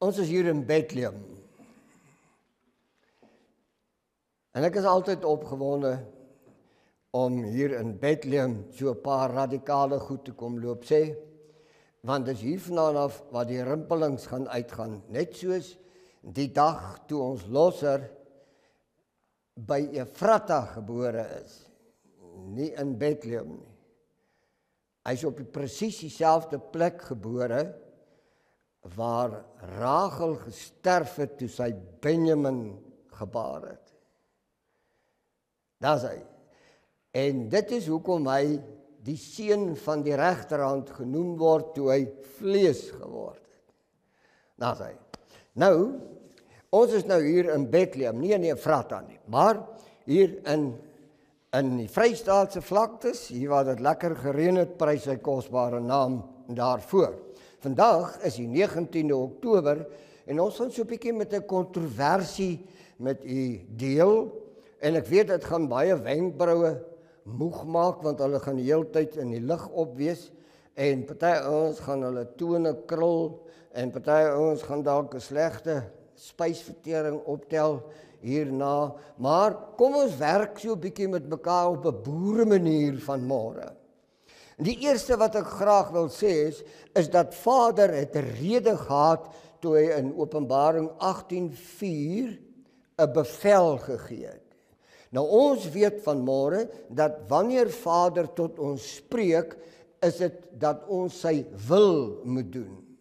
Ons is hier in Bethlehem. En ek is altyd opgewonde om hier in Bethlehem so 'n paar radikale goed te kom loop sê, want dis hier vandaan af waar die rimpelings gaan uitgaan, net soos die dag toe ons losser by Ephrata gebore is, nie in Bethlehem nie. Hy is op presies dieselfde plek gebore waar Rachel gesterf het toe sy Benjamin gebaar het. Daar is hy. En dit is hoekom hy die seun van die regterhand genoem word toe hy vlees geword het. Daar is hy. Nou, ons is nou hier in Bethlehem, nie in Ephrata nie, maar hier in die Vrystaatse vlaktes, hier waar dit lekker gereën het, prys sy kosbare naam daarvoor. Vandag is die 19de Oktober en ons gaan so 'n bietjie met 'n kontroversie met u deel en ek weet dit gaan baie wenkbroue moeg maak want hulle gaan die hele tyd in die lig opwees en party ouens gaan hulle tone krul en party ouens gaan dalk 'n slegte spysvertering optel hierna, maar kom ons werk so 'n bietjie met mekaar op 'n boere manier van môre. Die eerste wat ek graag wil sê is dat Vader het 'n rede gehad toe hy in Openbaring 18:4 'n bevel gegee het. Nou ons weet vanmôre dat wanneer Vader tot ons spreek, is dit dat ons sy wil moet doen.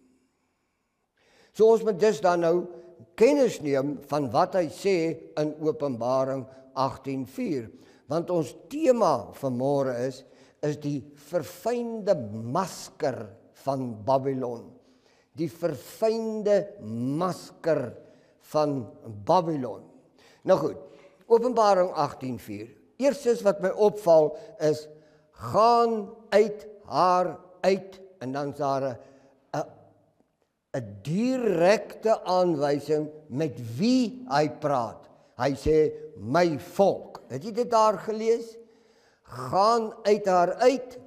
So ons moet dus dan nou kennis neem van wat hy sê in Openbaring 18:4, want ons tema vanmôre is die verfynde masker van Babylon. Die verfynde masker van Babylon. Nou goed, Openbaring 18:4. Eerstens wat my opval is, gaan uit haar uit, en dan is daar 'n direkte aanwysing met wie hy praat. Hy sê, my volk. Het jy dit daar gelees? Gaan uit haar uit,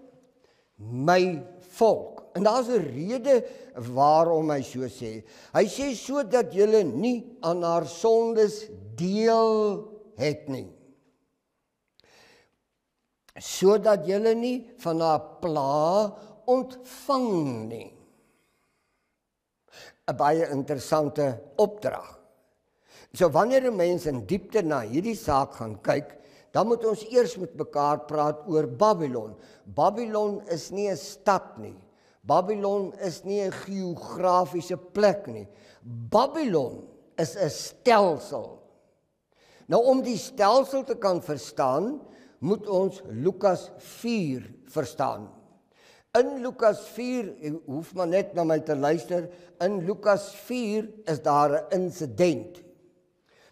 my volk. En daar's 'n rede waarom hy so sê. Hy sê sodat julle nie aan haar sondes deel het nie. Sodat julle nie van haar pla ontvang nie. 'n Baie interessante opdrag. So wanneer 'n mens in diepte na hierdie saak gaan kyk, dan moet ons eers met mekaar praat oor Babylon. Babylon is nie 'n stad nie. Babylon is nie 'n geografiese plek nie. Babylon is 'n stelsel. Nou om die stelsel te kan verstaan, moet ons Lukas 4 verstaan. In Lukas 4, u hoef maar net na my te luister, in Lukas 4 is daar 'n insident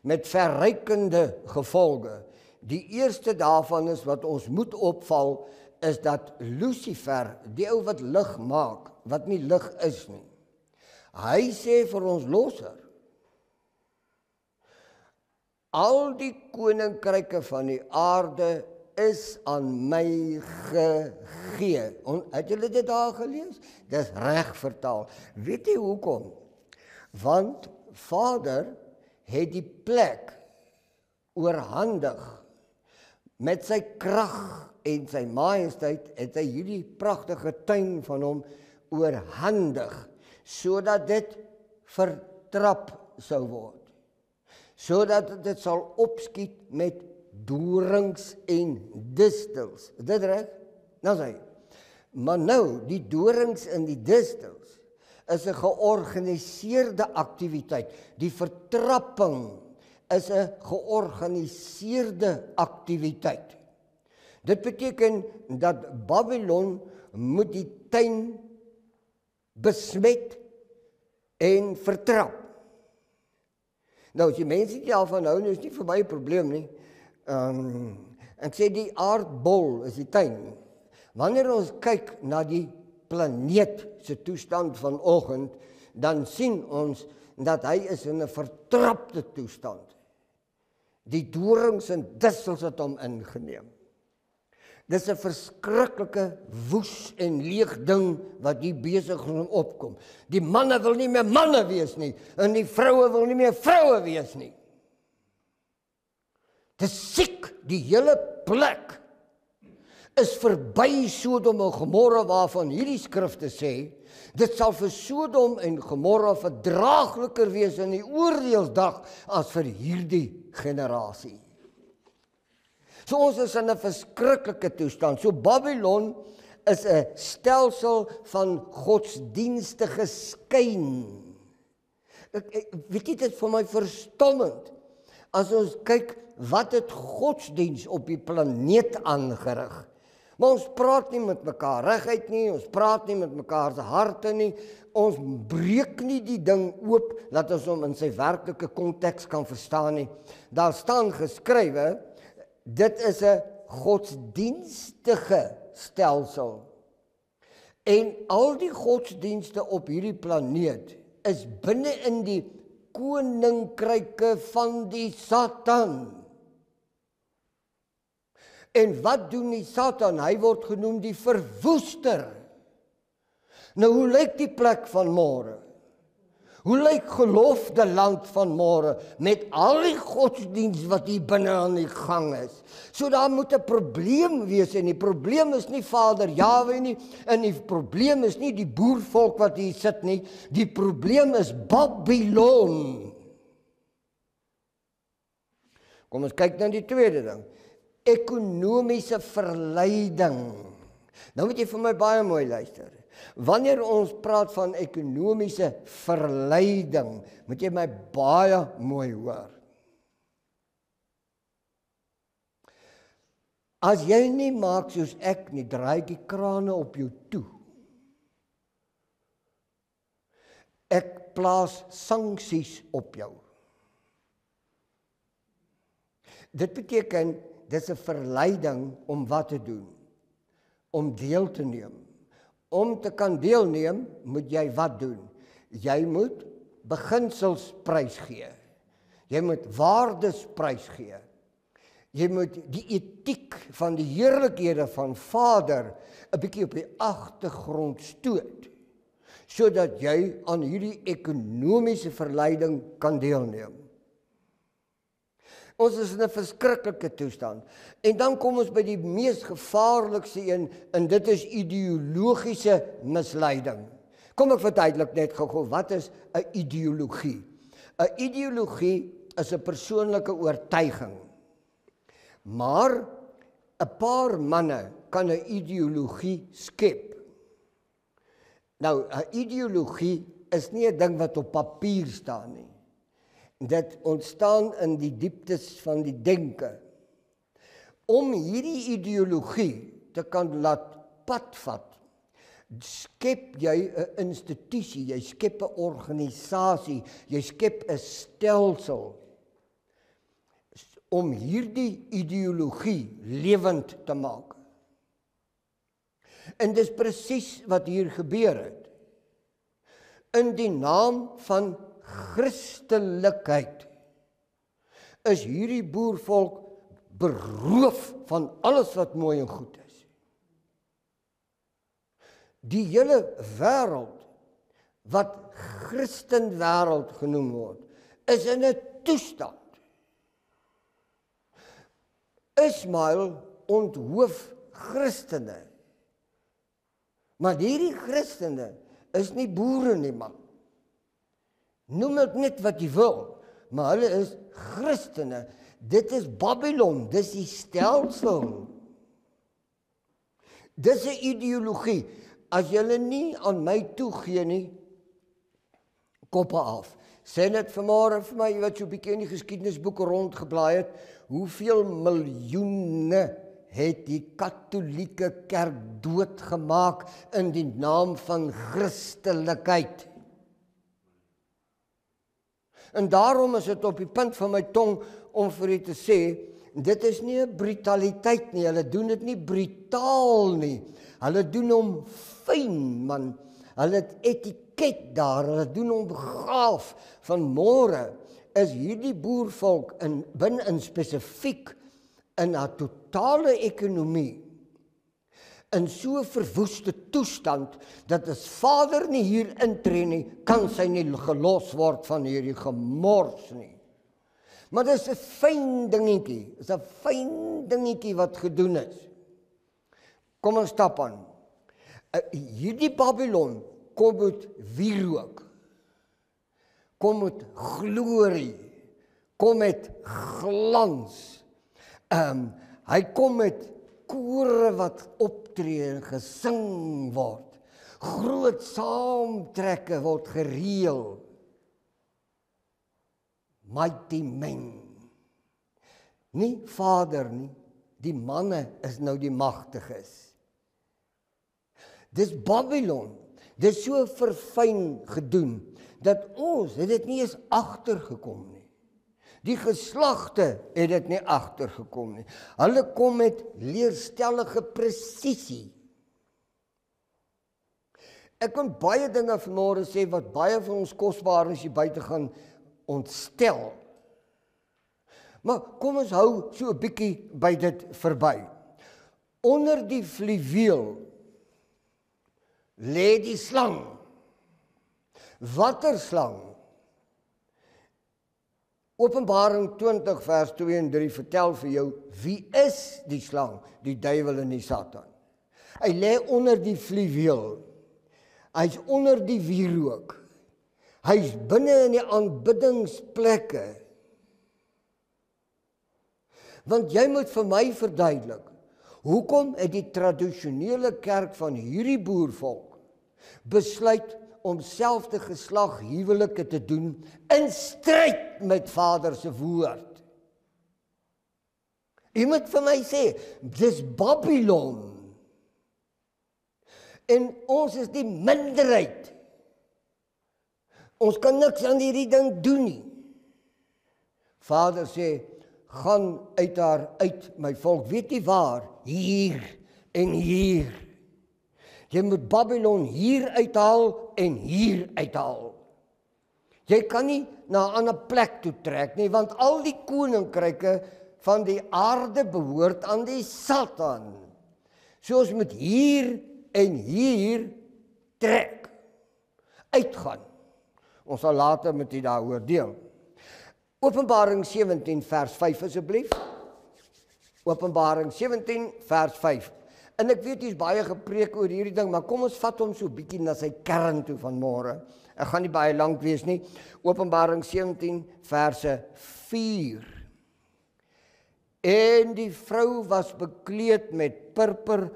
met verrykende gevolge. Die eerste daarvan is wat ons moet opval, is dat Lucifer, die ou wat lig maak, wat nie lig is nie, hy sê vir ons losser, al die koninkryke van die aarde is aan my gegee. Het julle dit daar gelees? Dis reg vertaal. Weet jy hoekom? Want Vader het die plek oorhandig. Met sy krag en sy majesteit het hy hierdie pragtige tuin van hom oorhandig, sodat dit vertrap sou word. Sodat dit sal opskiet met dorings en distels. Is dit reg? Nou sê hy. Maar nou, die dorings en die distels is 'n georganiseerde aktiwiteit. Die vertrapping is 'n georganiseerde aktiwiteit. Dit beteken dat Babylon moet die tuin besmet en vertrap. Nou, as die mense nie al van hou nie, is nie vir my 'n probleem nie. Ek sê die aardbol is die tuin. Wanneer ons kyk na die planeet se toestand vanoggend, dan sien ons dat hy is in 'n vertrapte toestand. Die dorings en distels het hom ingeneem. Dis 'n verskriklike woes en leeg ding wat hier besig is om opkom. Die manne wil nie meer manne wees nie, en die vroue wil nie meer vroue wees nie. Dis siek, die hele plek is verby Sodom en Gomorra waarvan hierdie skrifte sê, dit sal vir Sodom en Gomorra verdraagliker wees in die oordeelsdag as vir hierdie generasie. So ons is in 'n verskriklike toestand. So Babylon is 'n stelsel van godsdienstige skyn. Weet jy, dit is vir my verstommend. As ons kyk, wat het godsdiens op die planeet aangerig? Maar ons praat nie met mekaar reguit nie, ons praat nie met mekaar se harte nie, ons breek nie die ding oop, dat ons hom in sy werklike konteks kan verstaan nie. Daar staan geskrywe, dit is 'n godsdienstige stelsel. En al die godsdienste op hierdie planeet is binne in die koninkryke van die Satan. En wat doen die Satan? Hy word genoem die verwoester. Nou, hoe lyk die plek van môre? Hoe lyk gelofte land van môre met al die godsdienst wat hier binne aan die gang is? So daar moet 'n probleem wees, en die probleem is nie Vader Jahwe nie, en die probleem is nie die boervolk wat hier sit nie, die probleem is Babylon. Kom ons kyk na die tweede ding. Ekonomiese verleiding. Nou moet jy vir my baie mooi luister. Wanneer ons praat van ekonomiese verleiding, moet jy my baie mooi hoor. As jy nie maak soos ek nie, draai die krane op jou toe. Ek plaas sanksies op jou. Dit beteken, dit is 'n verleiding om wat te doen? Om deel te neem. Om te kan deelneem, moet jy wat doen? Jy moet beginsels prysgee. Jy moet waardes prysgee. Jy moet die etiek van die heerlikhede van Vader 'n bietjie op die agtergrond stoot, sodat jy aan hierdie ekonomiese verleiding kan deelneem. Ons is in 'n verskriklike toestand. En dan kom ons by die mees gevaarlikste een, en dit is ideologiese misleiding. Kom ek verduidelik net gou, wat is 'n ideologie? 'n Ideologie is 'n persoonlike oortuiging. Maar 'n paar manne kan 'n ideologie skep. Nou, 'n ideologie is nie 'n ding wat op papier staan nie. Dit ontstaan in die dieptes van die denke. Om hierdie ideologie te kan laat padvat, skep jy 'n institusie, jy skep 'n organisasie, jy skep 'n stelsel om hierdie ideologie lewend te maak. En dis presies wat hier gebeur het. In die naam van Christelikheid is hierdie boervolk beroof van alles wat mooi en goed is. Die hele wêreld wat Christenwêreld genoem word, is in 'n toestand. Ismael onthoof Christene. Maar hierdie Christene is nie boere nie, man. Noem dit net wat jy wil, maar hulle is Christene. Dit is Babylon, dis die stelsel. Dis 'n ideologie. As julle nie aan my toegee nie, koppe af. Sê net vanmôre vir my, wat so 'n bietjie in die geskiedenisboeke rondgeblaai het, hoeveel miljoene het die Katolieke Kerk doodgemaak in die naam van Christelikheid. En daarom is dit op die punt van my tong om vir u te sê, dit is nie 'n brutaliteit nie, hulle doen dit nie brutaal nie. Hulle doen hom fyn, man. Hulle het etiket daar, hulle doen hom begaaf. Van môre is hierdie boervolk binne in spesifiek in 'n totale ekonomie in so 'n verwoeste toestand, dat as Vader nie hier intree nie, kan sy nie gelos word van hierdie gemors nie. Maar dis 'n fyn dingetjie, dis 'n fyn dingetjie wat gedoen is. Kom ons stap aan. Hierdie Babylon kom met wierook, kom met glorie, kom met glans. Hy kom met kore wat optree en gesing word. Groot saamtrekke word gereël. Mighty men. Nie Vader nie, die manne is nou die magtiges. Dis Babylon, dis so verfyn gedoen, dat ons het dit nie eens agtergekom nie. Die geslagte het dit nie agtergekom nie. Hulle kom met leerstellige presisie. Ek kan baie dinge vanmôre sê wat baie van ons kosbaar is hier buite gaan ontstel. Maar kom ons hou so 'n bietjie by dit verby. Onder die fluweel lê die slang. Watter slang? Openbaring 20 vers 2 en 3 vertel vir jou, wie is die slang? Die duiwel en die Satan. Hy lê onder die fluweel. Hy's onder die wierook. Hy's binne in die aanbiddingsplekke. Want jy moet vir my verduidelik, hoekom het die tradisionele kerk van hierdie boervolk besluit om selfde geslag huwelike te doen in stryd met Vader se woord? Jy moet vir my sê, dis Babylon. En ons is die minderheid. Ons kan niks aan hierdie ding doen nie. Vader sê, gaan uit haar uit, my volk. Weet jy waar? Hier en hier. Jy moet Babylon hier uithaal en hier uithaal. Jy kan nie na 'n ander plek toe trek nie, want al die koninkryke van die aarde behoort aan die Satan. So ons moet hier en hier trek, uitgaan. Ons sal later met u daaroor deel. Openbaring 17 vers 5 asseblief. Openbaring 17 vers 5. En ek weet hier's baie gepreek oor hierdie ding, maar kom ons vat hom so bietjie na sy kern toe vanmôre. Ek gaan nie baie lank wees nie. Openbaring 17 verse 4. En die vrou was bekleed met purper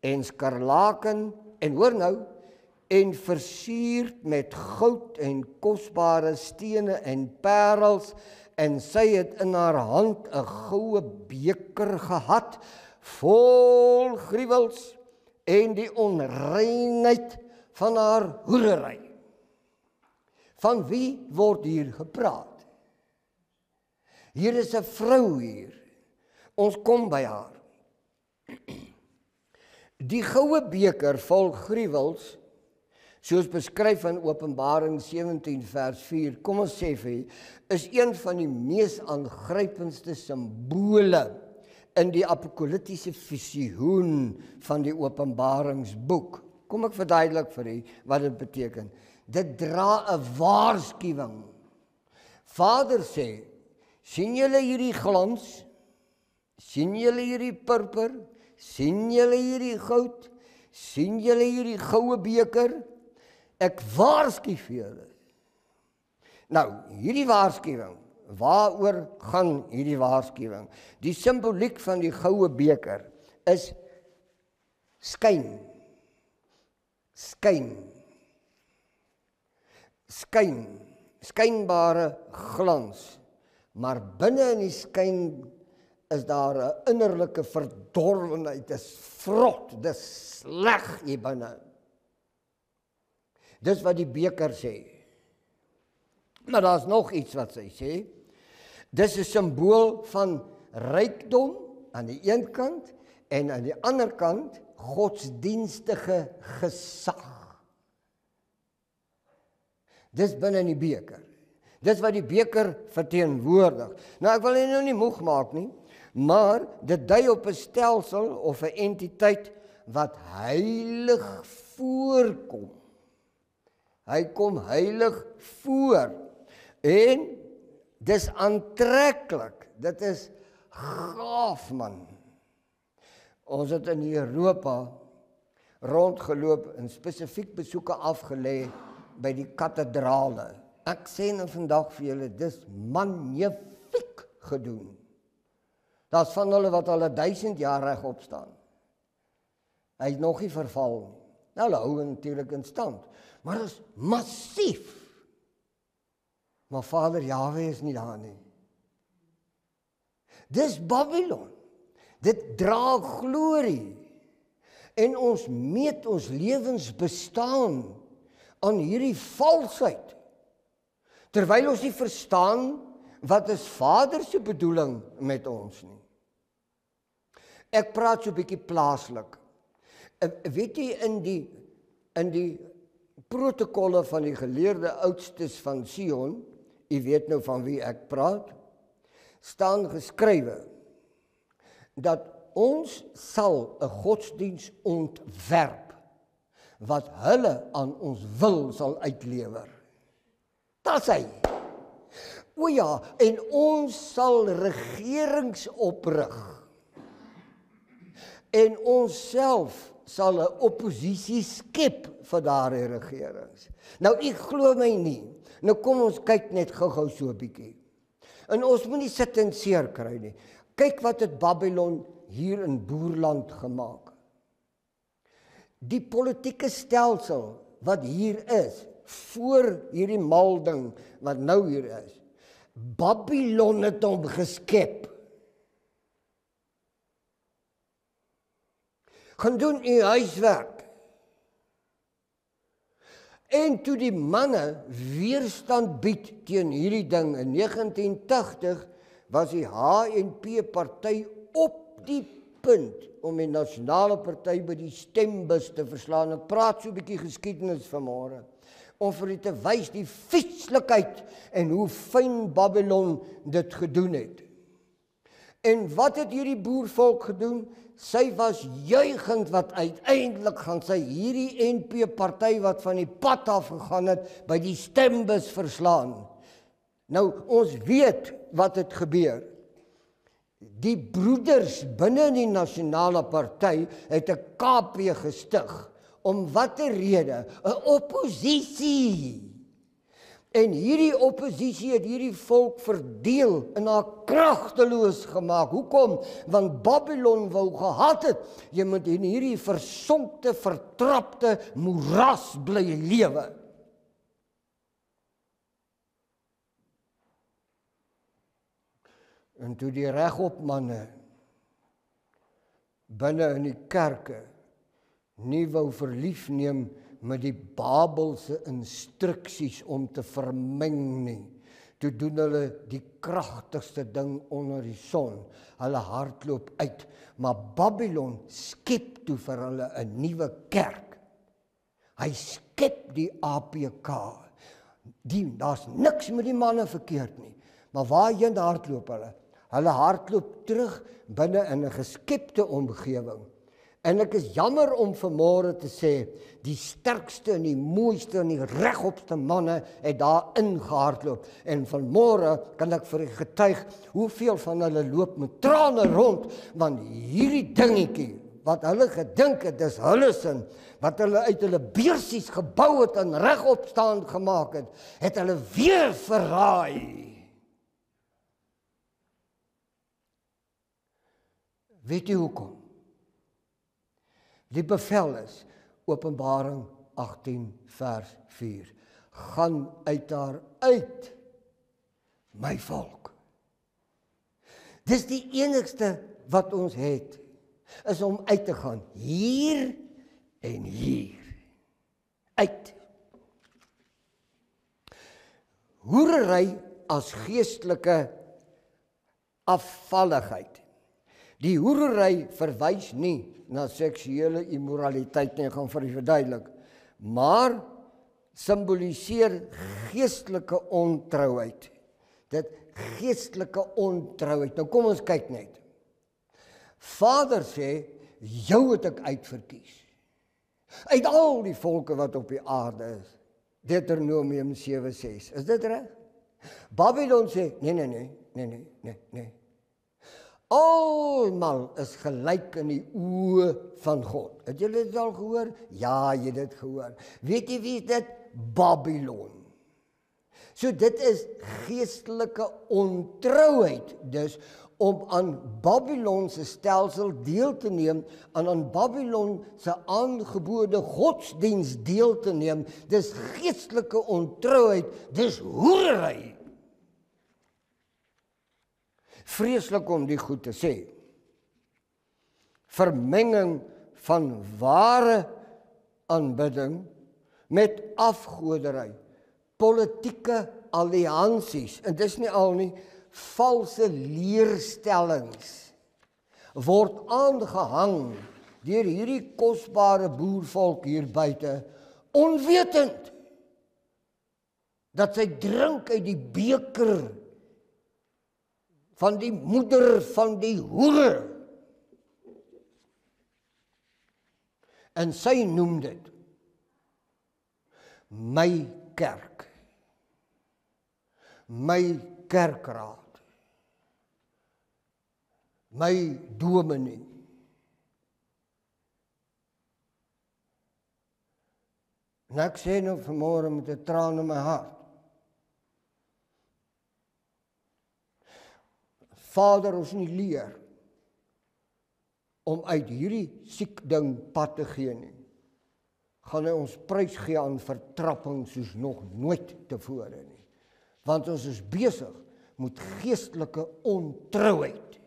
en skarlaken, en hoor nou, en versierd met goud en kosbare stene en parels, en sy het in haar hand 'n goue beker gehad, vol gruwels en die onreinheid van haar hoerery. Van wie word hier gepraat? Hier is 'n vrou hier. Ons kom by haar. Die goue beker vol gruwels, soos beskryf in Openbaring 17 vers 4, kom ons sê vir u, is een van die mees aangrypendste simbole in die apokaliptiese visioen van die Openbaringsboek. Kom ek verduidelik vir u wat dit beteken. Dit dra 'n waarskuwing. Vader sê, sien julle hierdie glans? Sien julle hierdie purper? Sien julle hierdie goud? Sien julle hierdie goue beker? Ek waarsku vir julle. Nou, hierdie waarskuwing, waaroor gaan hierdie waarskuwing? Die simboliek van die goue beker is skyn. Skyn. Skyn. Skynbare glans. Maar binne in die skyn is daar 'n innerlike verdorwenheid, dis vrot, dis sleg hier binne. Dis wat die beker sê. Maar daar's nog iets wat sy sê. Dis 'n simbool van rykdom aan die een kant en aan die ander kant godsdienstige gesag. Dis binne in die beker. Dis wat die beker verteenwoordig. Nou ek wil nou nie moeg maak nie, maar dit dui op 'n stelsel of 'n entiteit wat heilig voorkom. Hy kom heilig voor. En dis aantreklik. Dit is gaaf, man. Ons het in Europa rondgeloop en spesifiek besoeke afgelê by die kathedrale. Ek sê nou vandag vir julle, dis magnifiek gedoen. Daar's van hulle wat al 1000 jaar regop staan. Hy het nog nie verval nie. Nou, hulle hou natuurlik in stand. Maar dit is massief. Maar Vader Jahwe is nie daar nie. Dis Babylon. Dit dra glorie. En ons meet ons lewensbestaan aan hierdie valsheid. Terwyl ons nie verstaan wat is Vader se bedoeling met ons nie. Ek praat so 'n bietjie plaaslik. Weet jy, in die protokolle van die geleerde oudstes van Sion, jy weet nou van wie ek praat, staan geskrywe dat ons sal 'n godsdiens ontwerp wat hulle aan ons wil sal uitlewer. Dis hy. O ja, en ons sal regerings oprig. En ons self sal 'n oppositie skep vir daardie regerings. Nou, ek glo my nie. Nou kom ons kyk net gou-gou so 'n bietjie. En ons moet nie sit en seer kry nie. Kyk wat het Babylon hier in Boerland gemaak. Die politieke stelsel wat hier is, voor hierdie malding wat nou hier is, Babylon het hom geskep. Gaan doen u huiswerk. En toe die manne weerstand bied teen hierdie ding in 1980, was die HNP party op die punt om die nasionale party by die stembus te verslaan. Ek praat so 'n bietjie geskiedenis vanmôre, om vir u te wys die vieslikheid en hoe fyn Babylon dit gedoen het. En wat het hierdie boervolk gedoen? Sy was juigend wat uiteindelik gaan sy hierdie NP party wat van die pad af gegaan het, by die stembus verslaan. Nou, ons weet wat het gebeur. Die broeders binne die nasionale party het 'n KP gestig. Om watter rede? 'n Oppositie. En hierdie oppositie het hierdie volk verdeel en haar kragteloos gemaak. Hoekom? Want Babylon wou gehad het, jy moet in hierdie versonkte, vertrapte moeras bly lewe. En toe die regopmanne binne in die kerke nie wou verlief neem met die Babelse instruksies om te vermeng nie. Toe doen hulle die kragtigste ding onder die son. Hulle hardloop uit. Maar Babylon skep toe vir hulle 'n nuwe kerk. Hy skep die APK. Daar's niks met die manne verkeerd nie. Maar waarheen hardloop hulle? Hulle hardloop terug binne in 'n geskepte omgewing. En ek is jammer om vanmôre te sê, die sterkste en die mooiste en die regopste manne het daar ingehardloop. En vanmôre kan ek vir u getuig, hoeveel van hulle loop met trane rond, want hierdie dingetjie, wat hulle gedink het, dis hulle sin, wat hulle uit hulle beursies gebou het en regopstaan gemaak het hulle weer verraai. Weet jy hoekom? Die bevel is, Openbaring 18 vers 4. Gaan uit daar uit, my volk. Dis die enigste wat ons het, is om uit te gaan, hier en hier. Uit. Hoerery as geestelike afvalligheid. Die hoerery verwys nie na seksuele immoraliteit nie, ek gaan vir u verduidelik, maar simboliseer geestelike ontrouheid. Dit geestelike ontrouheid. Nou kom ons kyk net. Vader sê, jou het ek uitverkies. Uit al die volke wat op die aarde is. Deuteronomium 7:6. Is dit reg? Babylon sê, nee. Almal is gelyk in die oë van God. Het julle dit al gehoor? Ja, jy het dit gehoor. Weet jy wie is dit? Babylon. So dit is geestelike ontrouheid, dus om aan Babylon se stelsel deel te neem, en aan Babylon se aangebode godsdiens deel te neem, dis geestelike ontrouheid, dis hoerery. Vreeslik om die goed te sê. Vermenging van ware aanbidding met afgoderry, politieke alliansies, en dis nie al nie, valse leerstellings word aangehang deur hierdie kosbare boervolk hier buite, onwetend dat sy drink uit die beker van die moeder van die hoere. En sy noem dit my kerk, my kerkraad, my dominee. En ek sê nou vanmôre met 'n traan in my hart, Vader, ons nie leer om uit hierdie siek ding pad te gee nie, gaan hy ons prys gee aan vertrapping soos nog nooit tevore nie. Want ons is besig met geestelike ontrouheid.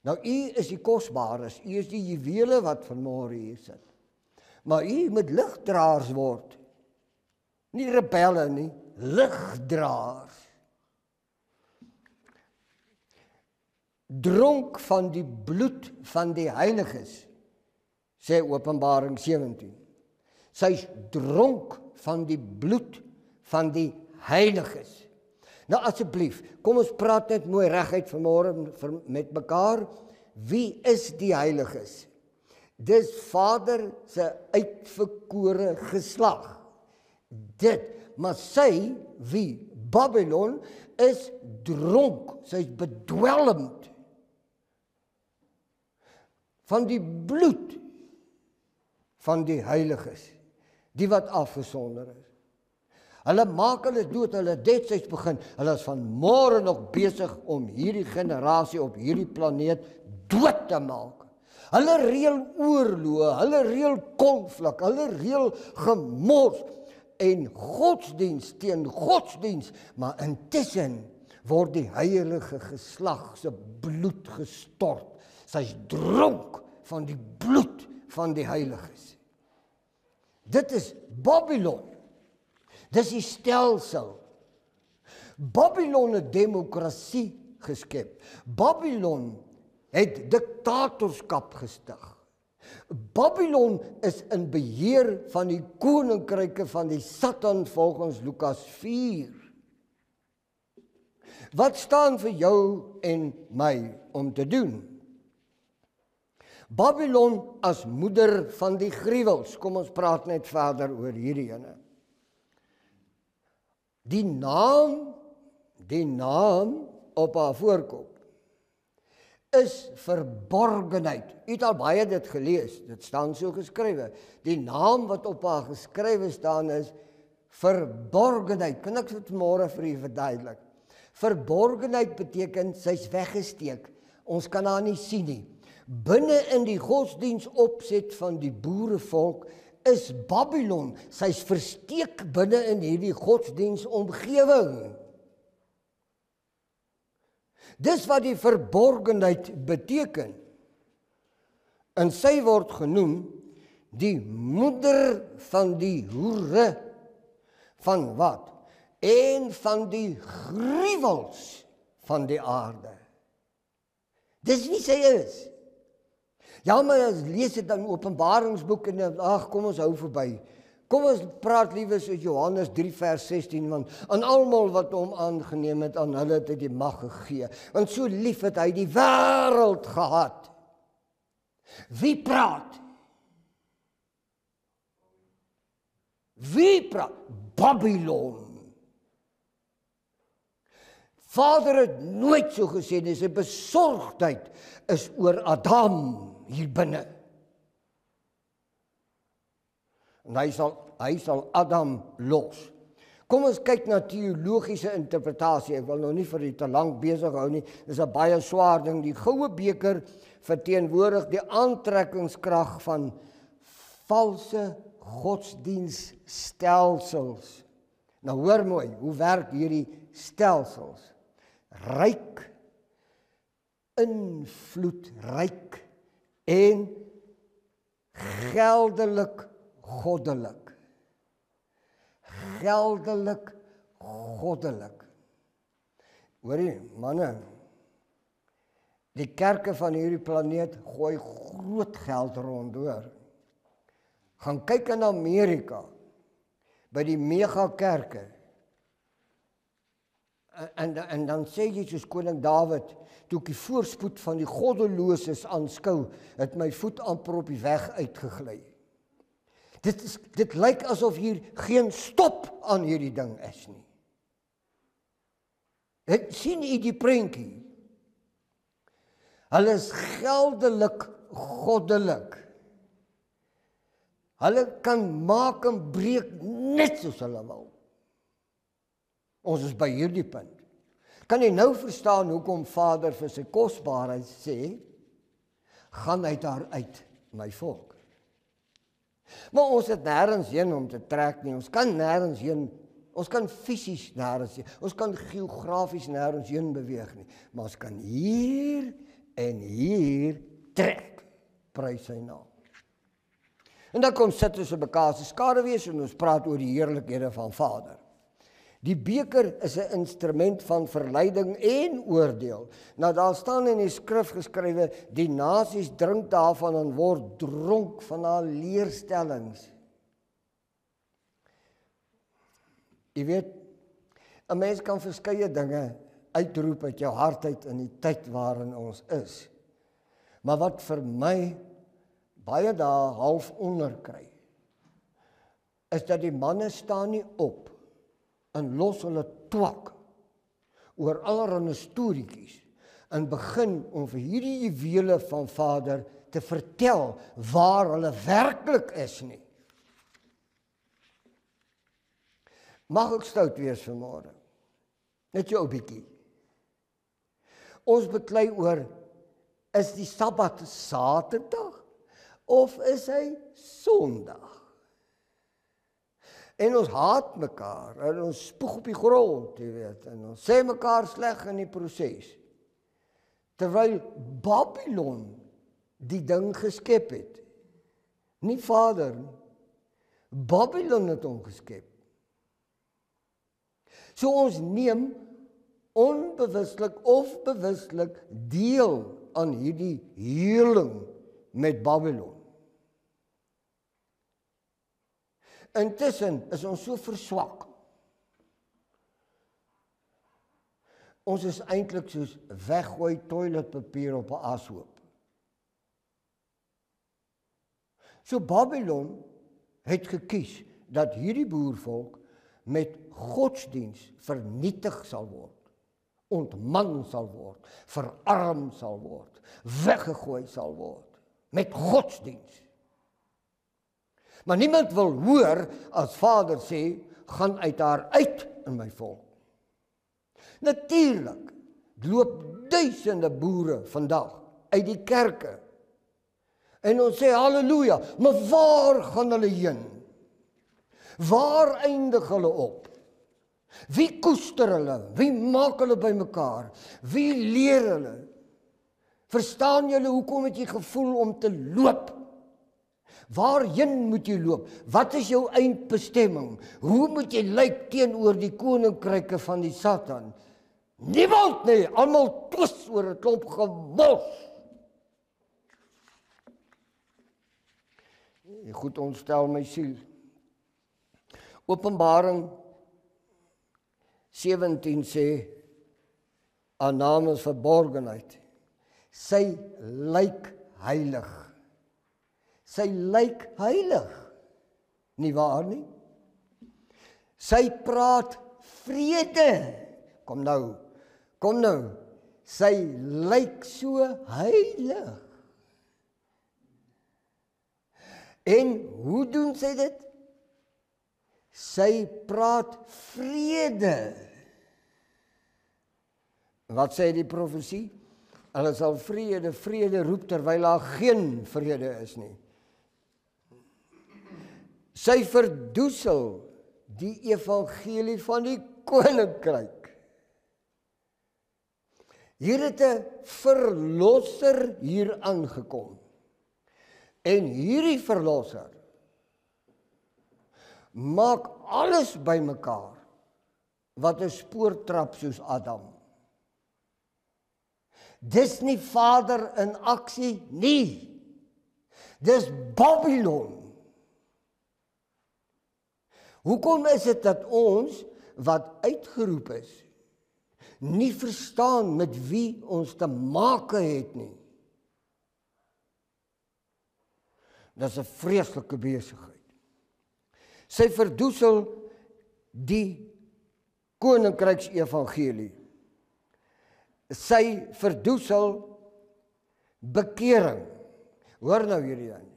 Nou, u is die kosbares, u is die juwele wat vanmôre hier sit. Maar u moet ligdraers word. Nie rebelle nie, ligdraers. Dronk van die bloed van die heiliges, sê Openbaring 17. Sy's dronk van die bloed van die heiliges. Nou asseblief, kom ons praat net mooi reguit vanmôre met mekaar. Wie is die heiliges? Dis Vader se uitverkore geslag. Dit, maar sy, wie? Babylon is dronk, sy's bedwelmd van die bloed van die heiliges, die wat afgesonder is. Hulle maak hulle dood, hulle deadsies begin, hulle is van môre nog besig om hierdie generasie op hierdie planeet dood te maak. Hulle reël oorloë, hulle reël konflik, hulle reël gemors en godsdiens teen godsdiens, maar intussen word die heilige geslag se bloed gestort. Sy's dronk van die bloed van die heiliges. Dit is Babylon. Dis die stelsel. Babylon het demokrasie geskep. Babylon het diktatorskap gestig. Babylon is in beheer van die koninkryke van die Satan volgens Lukas 4. Wat staan vir jou en my om te doen? Babylon as moeder van die gruwels. Kom ons praat net verder oor hierdie ene. Die naam op haar voorkop is verborgenheid. U het al baie dit gelees, dit staan so geskrywe. Die naam wat op haar geskrywe staan is verborgenheid. Kan ek dit môre vir u verduidelik? Verborgenheid beteken sy's weggesteek. Ons kan haar nie sien nie. Binne in die godsdiensopset van die boerevolk is Babylon, sy's versteek binne in hierdie godsdienstomgewing. Dis wat die verborgenheid beteken. En sy word genoem die moeder van die hoere van wat? En van die gruwels van die aarde. Dis wie sy is. Ja, maar as lees dit dan Openbaringsboek en kom ons hou verby. Kom ons praat liewer soos Johannes 3 vers 16, want aan almal wat hom aangeneem het, aan hulle het hy die mag gegee. Want so lief het hy die wêreld gehad, Wie praat? Wie praat? Babylon. Vader het nooit so gesê nie, sy besorgdheid is oor Adam hier binne. En hy sal Adam los. Kom ons kyk na teologiese interpretasie. Ek wil nou nie vir u te lank besig hou nie. Dis 'n baie swaar ding. Die goue beker verteenwoordig die aantrekkingskrag van valse godsdienststelsels. Nou hoor mooi, hoe werk hierdie stelsels? Ryk, invloedryk en geldelik goddelik. Geldelik goddelik. Hoorie, manne, die kerke van hierdie planeet gooi groot geld rondhoor. Gaan kyk in Amerika, by die megakerke. En dan sê jy soos koning Dawid, toe ek die voorspoed van die goddeloses aanskou, het my voet amper op die weg uitgegly. Dit lyk asof hier geen stop aan hierdie ding is nie. Sien u die prentjie? Hulle is geldelik goddelik. Hulle kan maak en breek net soos hulle wil. Ons is by hierdie punt. Kan jy nou verstaan hoekom Vader vir sy kosbaarheid sê, gaan uit daar uit, my volk. Maar ons het nêrens heen om te trek nie, ons kan nêrens heen, ons kan fisies nêrens heen, ons kan geografies nêrens heen beweeg nie, maar ons kan hier en hier trek, prys sy naam. En dan kom sit ons op mekaar se skaduwees en ons praat oor die heerlikhede van Vader. Die beker is 'n instrument van verleiding en oordeel. Nou daar staan in die skrif geskrywe, die nasies drink daarvan en word dronk van haar leerstellings. Jy weet, 'n mens kan verskeie dinge uitroep uit jou hart uit in die tyd waarin ons is. Maar wat vir my baie dae half onder kry, is dat die manne staan nie op en los hulle twak oor allerlei storieetjies en begin om vir hierdie juwele van Vader te vertel waar hulle werklik is nie. Mag ek stout wees vanmôre? Net jou 'n bietjie. Ons beklei oor, is die Sabbat Saterdag of is hy Sondag? En ons haat mekaar, en ons spoeg op die grond, jy weet, en ons sê mekaar sleg in die proses. Terwyl Babylon die ding geskep het. Nie Vader nie. Babylon het hom geskep. So ons neem onbewuslik of bewuslik deel aan hierdie heerling met Babylon. Intussen is ons so verswak. Ons is eintlik soos weggooi toiletpapier op 'n ashoop. So Babylon het gekies dat hierdie boervolk met godsdiens vernietig sal word, ontman sal word, verarm sal word, weggegooi sal word, met godsdiens. Maar niemand wil hoor as Vader sê, gaan uit haar uit in my volk. Natuurlik loop duisende boere vandag uit die kerke. En ons sê halleluja, maar waar gaan hulle heen? Waar eindig hulle op? Wie koester hulle? Wie maak hulle bymekaar? Wie leer hulle? Verstaan julle hoekom het jy gevoel om te loop? Waarheen moet jy loop? Wat is jou eindbestemming? Hoe moet jy lyk teenoor die koninkryke van die Satan? Niemand nie, almal twis oor 'n klomp gemors. Goed ontstel my siel. Openbaring 17 sê, haar naam is verborgenheid. Sy lyk heilig. Sy lyk heilig. Nie waar nie? Sy praat vrede. Kom nou. Sy lyk so heilig. En hoe doen sy dit? Sy praat vrede. Wat sê die profesie? Hulle sal vrede roep terwyl daar geen vrede is nie. Sy verdoesel die evangelie van die koninkryk. Hier het 'n verlosser hier aangekom. En hierdie verlosser maak alles bymekaar wat 'n spoor trap soos Adam. Dis nie Vader in aksie nie. Dis Babylon. Hoekom is dit dat ons wat uitgeroep is nie verstaan met wie ons te make het nie? Dis 'n vreeslike besigheid. Sy verdoesel die koninkryksevangelie. Sy verdoesel bekering. Hoor nou hierdie een.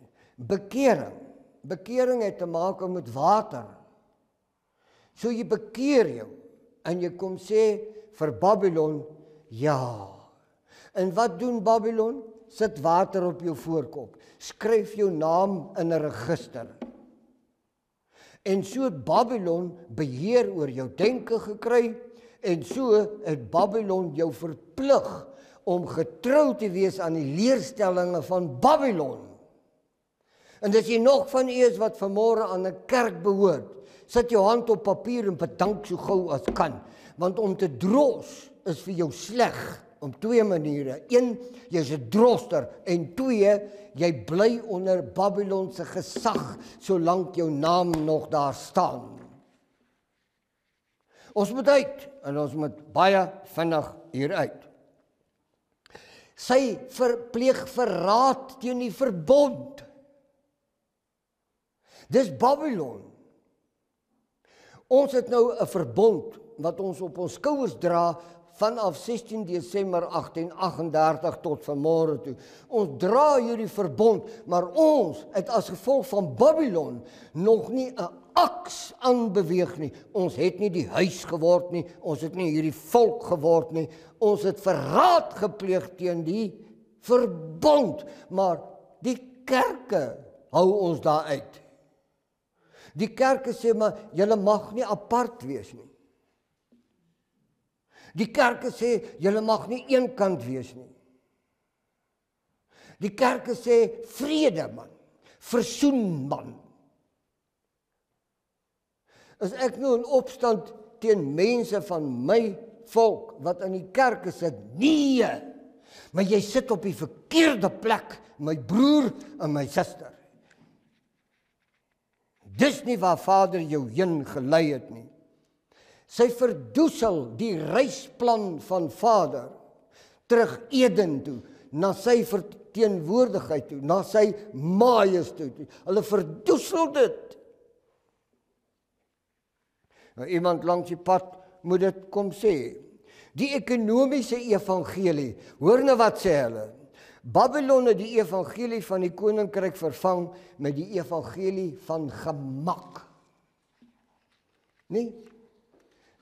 Bekering het te maak met water. So jy bekeer jou en jy kom sê vir Babylon, ja. En wat doen Babylon? Sit water op jou voorkop. Skryf jou naam in 'n register. En so het Babylon beheer oor jou denke gekry, en so het Babylon jou verplig om getrou te wees aan die leerstellinge van Babylon. En dis jy nog van u is wat vanmôre aan 'n kerk behoort, sit jou hand op papier en bedank so gou as kan, want om te dros is vir jou sleg op twee maniere. 1, jy's 'n droster, en 2, jy bly onder Babylon se gesag solank jou naam nog daar staan. Ons moet uit, en ons moet baie vinnig hieruit. Sy verpleeg verraad teen die verbond. Dis Babylon. Ons het nou 'n verbond wat ons op ons skouers dra vanaf 16 Desember 1838 tot vanmôre toe. Ons dra hierdie verbond, maar ons het as gevolg van Babylon nog nie 'n aks aanbeweeg nie. Ons het nie die huis geword nie, ons het nie hierdie volk geword nie. Ons het verraad gepleeg teen die verbond, maar die kerke hou ons daar uit. Die kerke sê maar, julle mag nie apart wees nie. Die kerke sê, julle mag nie een kant wees nie. Die kerke sê, vrede man, versoen man. As ek nou in opstand teen mense van my volk, wat in die kerke sit, nee, maar jy sit op die verkeerde plek, my broer en my suster. Dis nie waar Vader jou heen gelei het nie. Sy verdoesel die reisplan van Vader terug Eden toe, na sy verteenwoordigheid toe, na sy majesteit toe. Hulle verdoesel dit. Nou, iemand langs die pad moet dit kom sê. Die ekonomiese evangelie, hoor nou wat sê hulle. Babylon het die evangelie van die koninkryk vervang met die evangelie van gemak. Nee?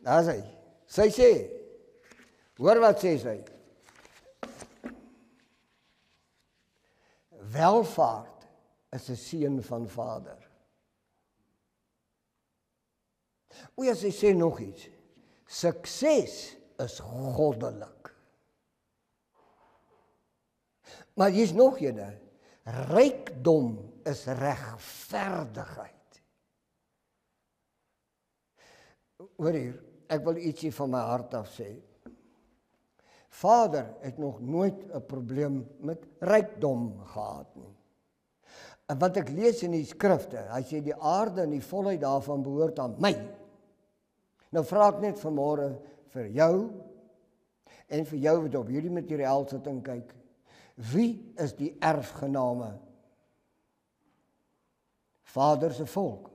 Daar is hy. Sy sê, hoor wat sê sy? Welvaart is 'n seën van Vader. O ja, sy sê nog iets. Sukses is goddelik. Maar hier's nog een. Rykdom is regverdigheid. Hoor hier, ek wil ietsie van my hart af sê. Vader het nog nooit 'n probleem met rykdom gehad nie. En wat ek lees in die skrifte, hy sê die aarde en die volheid daarvan behoort aan my. Nou vra ek net vanmôre vir jou en vir jou wat op hierdie materiaal sit en kyk. Wie is die erfgename Vader se volk.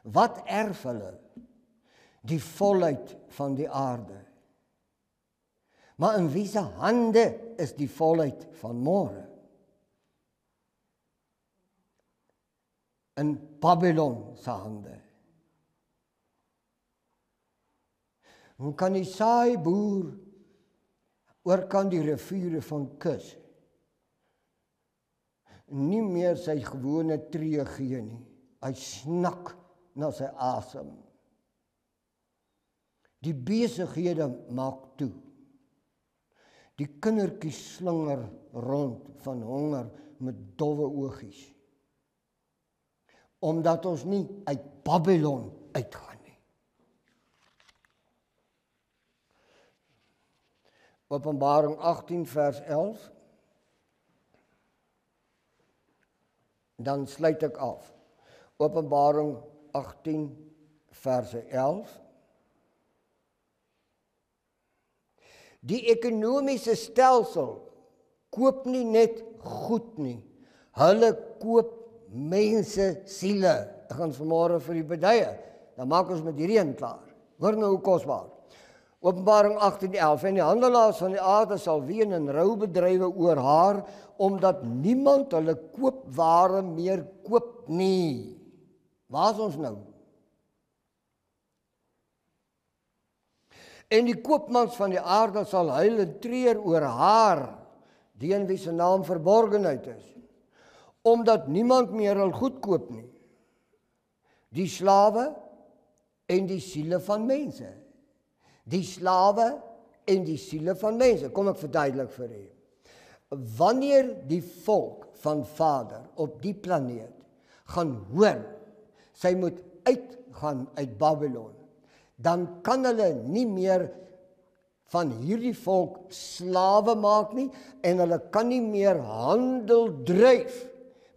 Wat erf hulle? Die volheid van die aarde. Maar in wie se hande is die volheid van môre? In Babylon se hande. Hoe kan die saaiboer oorkant die riviere van Kus nie meer sy gewone tree gee nie. Hy snak na sy asem. Die besighede maak toe. Die kindertjies slinger rond van honger met dowwe oogies. Omdat ons nie uit Babylon uitgaan nie. Openbaring 18 vers 11. Dan sluit ek af. Openbaring 18 verse 11. Die ekonomiese stelsel koop nie net goed nie. Hulle koop mense siele. Ek gaan vanmôre vir die bedye. Dan maak ons met hierdie een klaar. Hoor nou hoe kosbaar. Openbaring 18:11 en die handelaars van die aarde sal ween en rou bedrywe oor haar, omdat niemand hulle koopware meer koop nie. Waar is ons nou? En die koopmans van die aarde sal huil en treur oor haar, die in wie se naam verborgenheid is, omdat niemand meer hul goed koop nie. Die slawe en die siele van mense. Die slawe en die siele van mense. Kom ek verduidelik vir u. Wanneer die volk van Vader op die planeet gaan hoor, sy moet uitgaan uit Babylon, dan kan hulle nie meer van hierdie volk slawe maak nie, en hulle kan nie meer handel dryf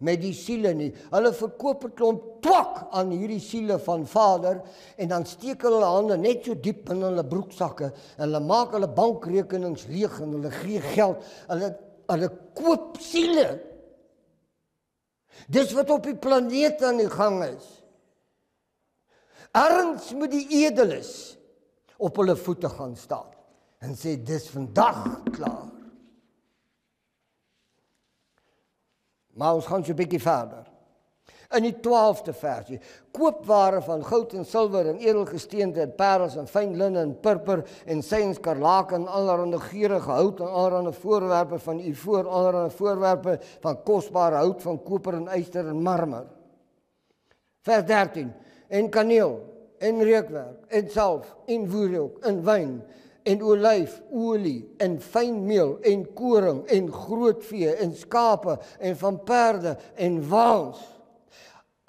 met die siele nie. Hulle verkoop 'n klomp twak aan hierdie siele van Vader, en dan steek hulle hande net so diep in hulle broeksakke, en hulle maak hulle bankrekenings leeg, en hulle gee geld, hulle koop siele. Dis wat op die planeet aan die gang is. Erns moet die edeles op hulle voete gaan staan, en sê, dis vandag klaar. Maar ons gaan so 'n bietjie verder. In die 12de versie, koopware van goud en silwer en edelgesteente en parels en fyn linne en purper en sy skarlaken en allerlei geurende hout en allerlei voorwerpe van ivoor, allerlei voorwerpe van kosbare hout van koper en yster en marmer. Vers 13, en kaneel en reukwerk en salf en wierook en wyn en olyfolie en fynmeel en koring en grootvee en skape en van perde en waans.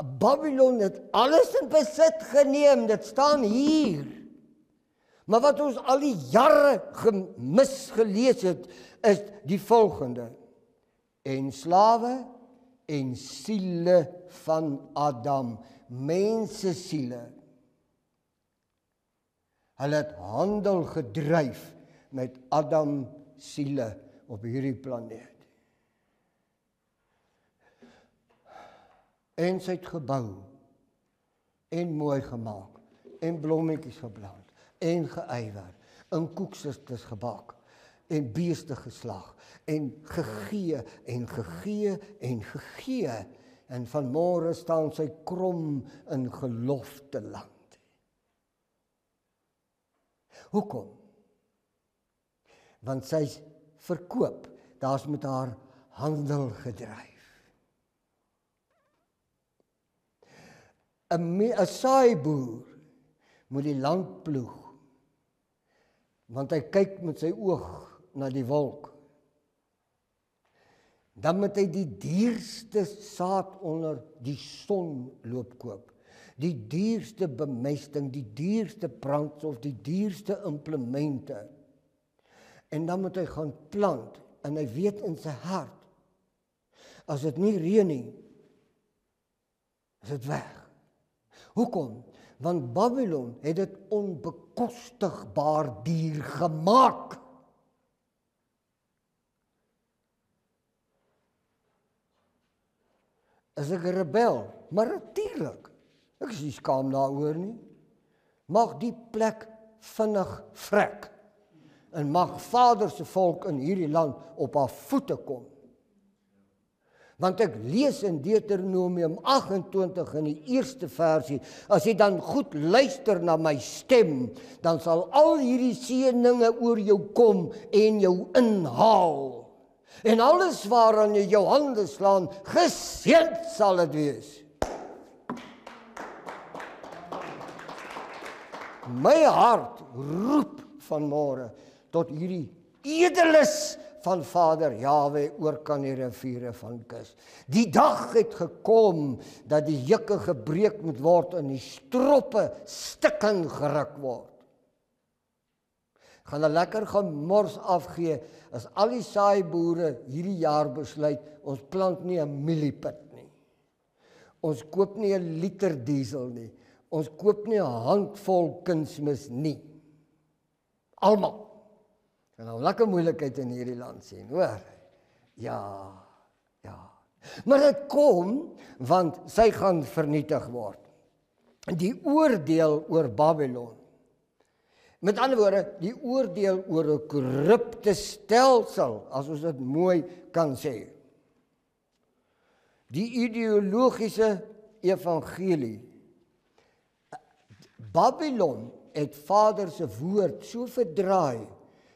Babylon het alles in besit geneem, dit staan hier. Maar wat ons al die jare misgelees het, is die volgende. En slawe en siele van Adam, mense siele. Hulle het handel gedryf met Adam siele op hierdie planeet. En sy het gebou, en mooi gemaak, en blommetjies geplant, en geywer, en koeksisters gebak, en beeste geslag, en gegee, en gegee, en gegee, en vanmôre staan sy krom in gelofte land. Hoekom? Want sy's verkoop, daar's met haar handel gedryf. 'n saaiboer moet die land ploeg, want hy kyk met sy oog na die wolk. Dan moet hy die duurste saad onder die son loop koop, die duurste bemesting, die duurste brandstof, die duurste implemente. En dan moet hy gaan plant, en hy weet in sy hart, as dit nie reën nie, is dit weg. Hoekom? Want Babylon het dit onbekostigbaar duur gemaak. is ek 'n rebel, maar natuurlik, ek is nie skaam daaroor nie. Mag die plek vinnig vrek, en mag Vader se volk in hierdie land op haar voete kom. Want ek lees in Deuteronomium 28 in die eerste versie, as jy dan goed luister na my stem, dan sal al hierdie seëninge oor jou kom en jou inhaal. En alles waaraan jy jou hande slaan, geseënd sal dit wees. My hart roep vanmôre tot hierdie edeles van Vader Jahwe oor kan die riviere van Kus. Die dag het gekom dat die jukke gebreek moet word en die stroppe stukken geruk word. Gaan 'n lekker gemors afgee as al die saaiboere hierdie jaar besluit, ons plant nie 'n mieliepit nie. Ons koop nie 'n liter diesel nie. Ons koop nie 'n handvol kunsmis nie. Almal. En nou lekker moeilikheid in hierdie land sien, hoor. Ja. Maar dit kom, want sy gaan vernietig word. Die oordeel oor Babylon. Met ander woorde, die oordeel oor 'n korrupte stelsel, as ons dit mooi kan sê. Die ideologiese evangelie. Babylon het Vader se woord so verdraai,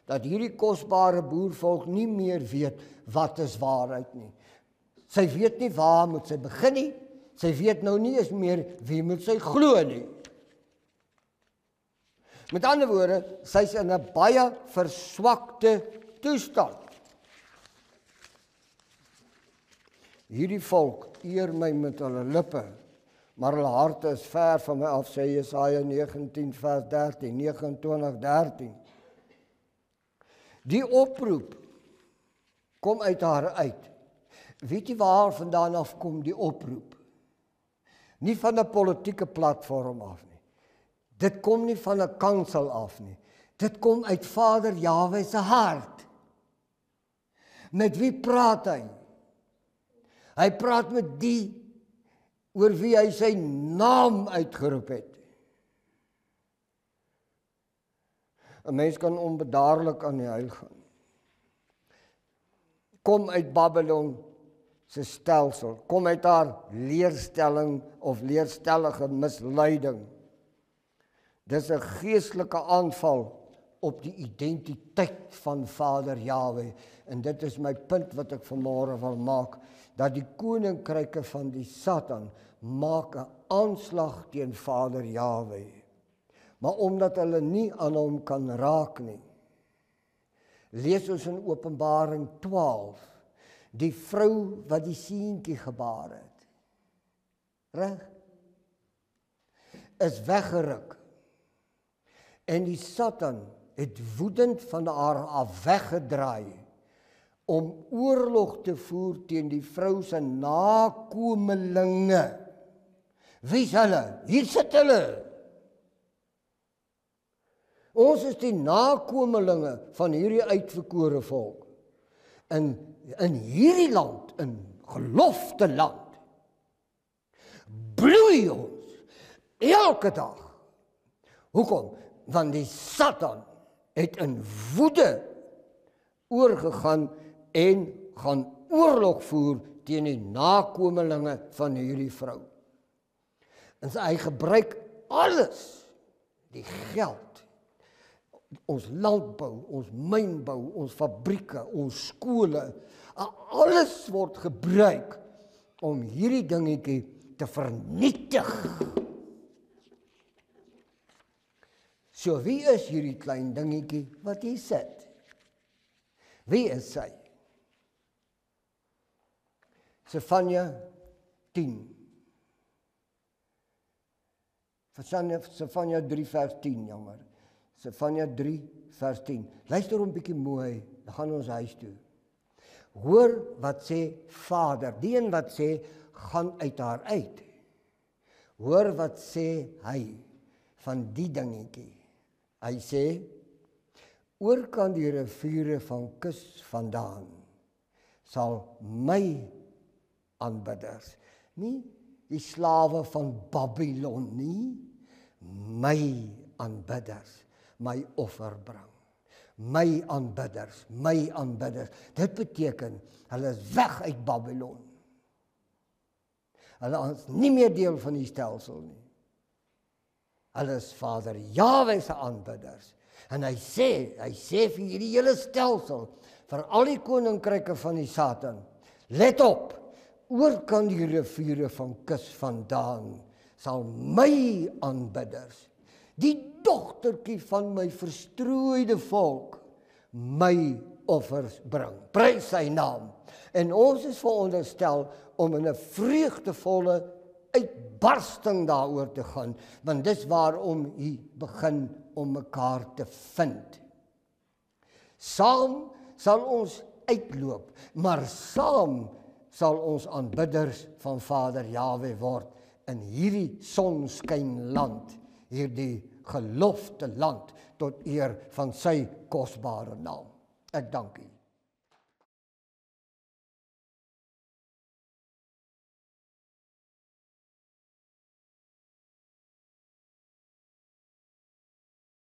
dat hierdie kosbare boervolk nie meer weet wat is waarheid nie. Sy weet nie waar moet sy begin nie, sy weet nou nie eens meer wie moet sy glo nie. Met ander woorde, sy's in 'n baie verswakte toestand. Hierdie volk eer my met hulle lippe, maar hulle harte is ver van my af, sê Jesaja 19 vers 13, 29:13. Die oproep kom uit haar uit. Weet jy waar vandaan af kom die oproep? Nie van 'n politieke platform af nie. Dit kom nie van 'n kansel af nie. Dit kom uit Vader Jahwe se hart. Met wie praat hy? Hy praat met die oor wie hy sy naam uitgeroep het. 'n Mens kan onbedaarlik aan die huil gaan. Kom uit Babylon se stelsel, kom uit haar leerstelling of leerstellige misleiding. Dis 'n geestelike aanval op die identiteit van Vader Jahwe. En dit is my punt wat ek vanmôre wil maak, dat die koninkryke van die Satan maak 'n aanslag teen Vader Jahwe. Maar omdat hulle nie aan hom kan raak nie, lees ons in Openbaring 12, die vrou wat die seentjie gebaar het, reg, is weggeruk. En die Satan het woedend van haar af weggedraai om oorlog te voer teen die vrou se nakomelinge. Wie is hulle? Hier sit hulle. Ons is die nakomelinge van hierdie uitverkore volk. In hierdie land, in gelofte land, bloei ons elke dag. Hoekom? Want die Satan het in woede oorgegaan en gaan oorlog voer teen die nakomelinge van hierdie vrou. En hy gebruik alles, die geld, ons landbou, ons mynbou, ons fabrieke, ons skole, alles word gebruik om hierdie dingetjie te vernietig. So wie is hierdie klein dingetjie wat hier sit? Wie is sy? Sefanja 10. Sefanja 3 vers 10, jammer. Sefanja 3 vers 10. Luister hom 'n bietjie mooi, dan gaan ons huis toe. Hoor wat sê Vader, die een wat sê, gaan uit haar uit. Hoor wat sê hy van die dingetjie. Hy sê, oor kan die riviere van Kus vandaan, sal my aanbidders nie die slawe van Babylon nie, my aanbidders, my offer bring. My aanbidders, my aanbidders. Dit beteken, hulle is weg uit Babylon. Hulle is nie meer deel van die stelsel nie. Hulle is Vader Jahwe se aanbidders. En hy sê vir hierdie hele stelsel, vir al die koninkryke van die Satan, let op, oorkant die riviere van Kus vandaan, sal my aanbidders, die dogtertjie van my verstrooide volk, my offers bring. Prys sy naam. En ons is veronderstel om in 'n vreugdevolle uitbarsting daaroor te gaan, want dis waarom hy begin om mekaar te vind. Saam sal ons uitloop, maar saam sal ons aanbidders van Vader Jahwe word in hierdie sonskynland, hierdie gelofte land, tot eer van sy kosbare naam. Ek dank u.